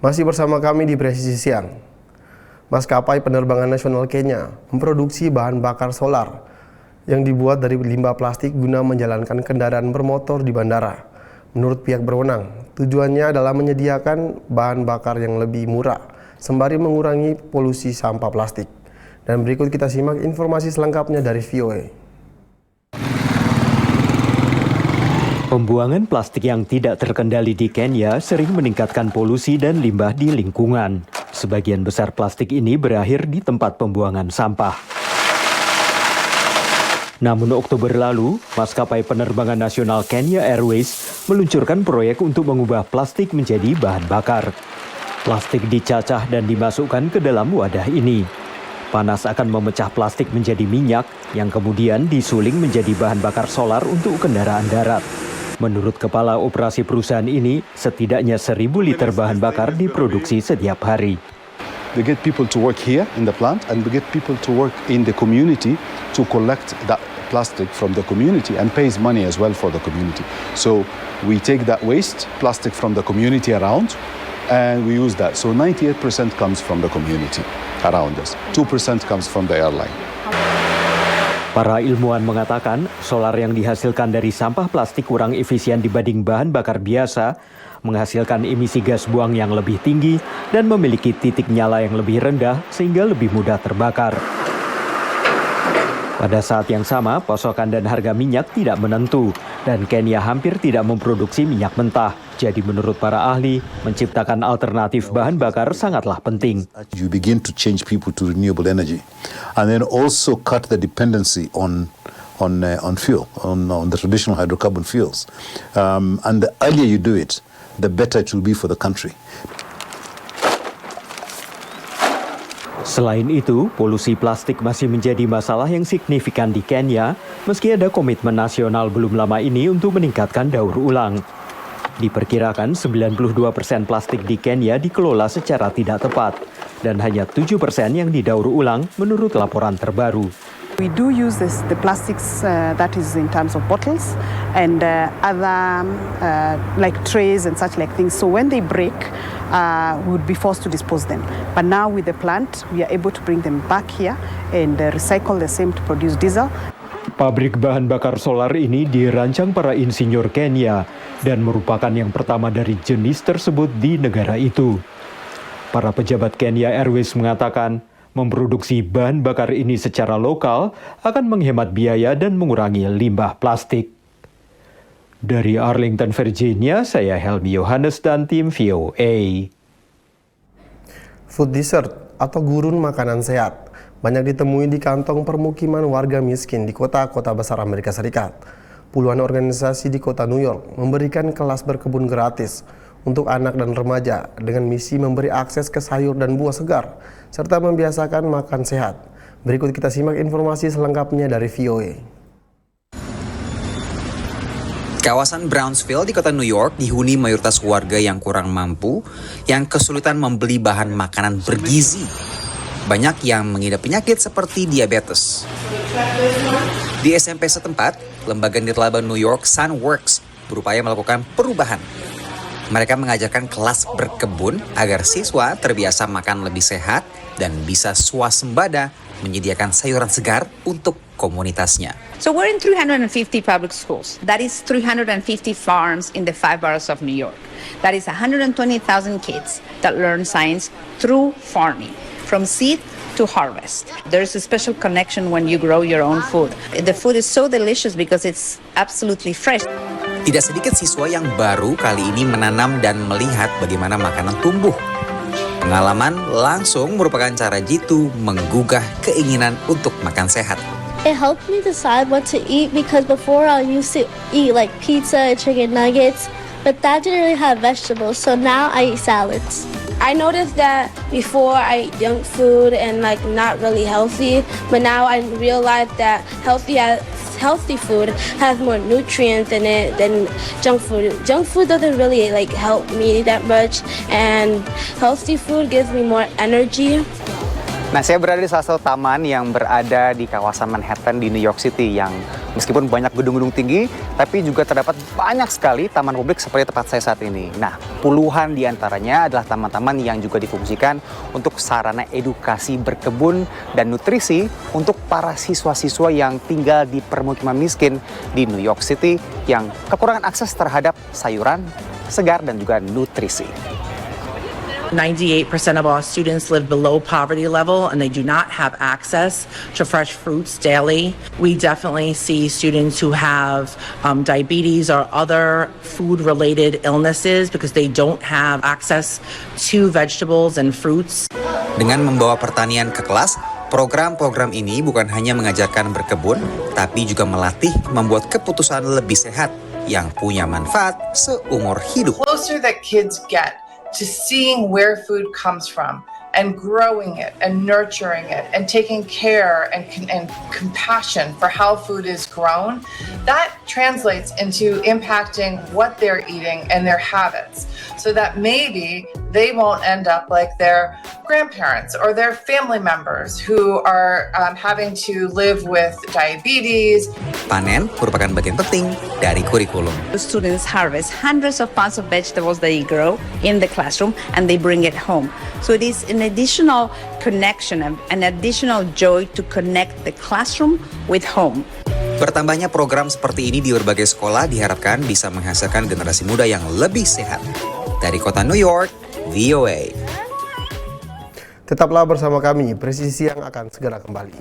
Masih bersama kami di Presisi Siang. Maskapai penerbangan nasional Kenya memproduksi bahan bakar solar yang dibuat dari limbah plastik guna menjalankan kendaraan bermotor di bandara. Menurut pihak berwenang, tujuannya adalah menyediakan bahan bakar yang lebih murah, sembari mengurangi polusi sampah plastik. Dan berikut kita simak informasi selengkapnya dari VOA. Pembuangan plastik yang tidak terkendali di Kenya sering meningkatkan polusi dan limbah di lingkungan. Sebagian besar plastik ini berakhir di tempat pembuangan sampah. Namun Oktober lalu, maskapai penerbangan nasional Kenya Airways meluncurkan proyek untuk mengubah plastik menjadi bahan bakar. Plastik dicacah dan dimasukkan ke dalam wadah ini. Panas akan memecah plastik menjadi minyak yang kemudian disuling menjadi bahan bakar solar untuk kendaraan darat. Menurut kepala operasi perusahaan ini, setidaknya 1.000 liter bahan bakar diproduksi setiap hari. We get people to work here in the plant and we get people to work in the community to collect that plastic from the community and pays money as well for the community. So we take that waste plastic from the community around and we use that. So 98% comes from the community around us. 2% comes from the airline. Para ilmuwan mengatakan, solar yang dihasilkan dari sampah plastik kurang efisien dibanding bahan bakar biasa, menghasilkan emisi gas buang yang lebih tinggi, dan memiliki titik nyala yang lebih rendah sehingga lebih mudah terbakar. Pada saat yang sama, pasokan dan harga minyak tidak menentu, dan Kenya hampir tidak memproduksi minyak mentah. Jadi menurut para ahli, menciptakan alternatif bahan bakar sangatlah penting. You begin to change people to renewable energy, and then also cut the dependency on fuel, on the traditional hydrocarbon fuels. And the earlier you do it, the better it will be for the country. Selain itu, polusi plastik masih menjadi masalah yang signifikan di Kenya, meski ada komitmen nasional belum lama ini untuk meningkatkan daur ulang. Diperkirakan 92% plastik di Kenya dikelola secara tidak tepat, dan hanya 7% yang didaur ulang menurut laporan terbaru. We do use the plastics that is in terms of bottles and other like trays and such like things. So when they break, we would be forced to dispose them. But now with the plant, we are able to bring them back here and recycle the same to produce diesel. Pabrik bahan bakar solar ini dirancang para insinyur Kenya dan merupakan yang pertama dari jenis tersebut di negara itu. Para pejabat Kenya Airways mengatakan, memproduksi bahan bakar ini secara lokal akan menghemat biaya dan mengurangi limbah plastik. Dari Arlington, Virginia, saya Helmi Yohanes dan tim VOA. Food dessert atau gurun makanan sehat banyak ditemui di kantong permukiman warga miskin di kota-kota besar Amerika Serikat. Puluhan organisasi di kota New York memberikan kelas berkebun gratis untuk anak dan remaja dengan misi memberi akses ke sayur dan buah segar, serta membiasakan makan sehat. Berikut kita simak informasi selengkapnya dari VOA. Kawasan Brownsville di kota New York dihuni mayoritas warga yang kurang mampu, yang kesulitan membeli bahan makanan bergizi. Banyak yang mengidap penyakit seperti diabetes. Di SMP setempat, lembaga nirlaba New York Sunworks berupaya melakukan perubahan. Mereka mengajarkan kelas berkebun agar siswa terbiasa makan lebih sehat dan bisa swasembada menyediakan sayuran segar untuk komunitasnya. So we're in 350 public schools. That is 350 farms in the 5 boroughs of New York. That is 120,000 kids that learn science through farming, from seed to harvest. There's a special connection when you grow your own food. The food is so delicious because it's absolutely fresh. Tidak sedikit siswa yang baru kali ini menanam dan melihat bagaimana makanan tumbuh. Pengalaman langsung merupakan cara Jitu menggugah keinginan untuk makan sehat. It helped me decide what to eat because before I used to eat like pizza and chicken nuggets, but that didn't really have vegetables, so now I eat salads. I noticed that before I ate junk food and like not really healthy, but now I realized that healthy food has more nutrients in it than junk food. Junk food doesn't really like help me that much, and healthy food gives me more energy. Nah, saya berada di salah satu taman yang berada di kawasan Manhattan di New York City yang Meskipun banyak gedung-gedung tinggi, tapi juga terdapat banyak sekali taman publik seperti tempat saya saat ini. Nah, puluhan diantaranya adalah taman-taman yang juga difungsikan untuk sarana edukasi berkebun dan nutrisi untuk para siswa-siswa yang tinggal di permukiman miskin di New York City yang kekurangan akses terhadap sayuran, segar, dan juga nutrisi. 98% of our students live below poverty level and they do not have access to fresh fruits daily. We definitely see students who have diabetes or other food-related illnesses because they don't have access to vegetables and fruits. Dengan membawa pertanian ke kelas, program-program ini bukan hanya mengajarkan berkebun, tapi juga melatih membuat keputusan lebih sehat yang punya manfaat seumur hidup. The closer that kids get to seeing where food comes from and growing it and nurturing it and taking care and compassion for how food is grown, that translates into impacting what they're eating and their habits so that maybe they won't end up like their grandparents or their family members who are having to live with diabetes. Panen merupakan bagian penting dari kurikulum. The students harvest hundreds of pounds of vegetables they grow in the classroom and they bring it home. So it is an additional connection, an additional joy to connect the classroom with home. Bertambahnya program seperti ini di berbagai sekolah diharapkan bisa menghasilkan generasi muda yang lebih sehat. Dari kota New York, VOA. Tetaplah bersama kami, Presisi yang akan segera kembali.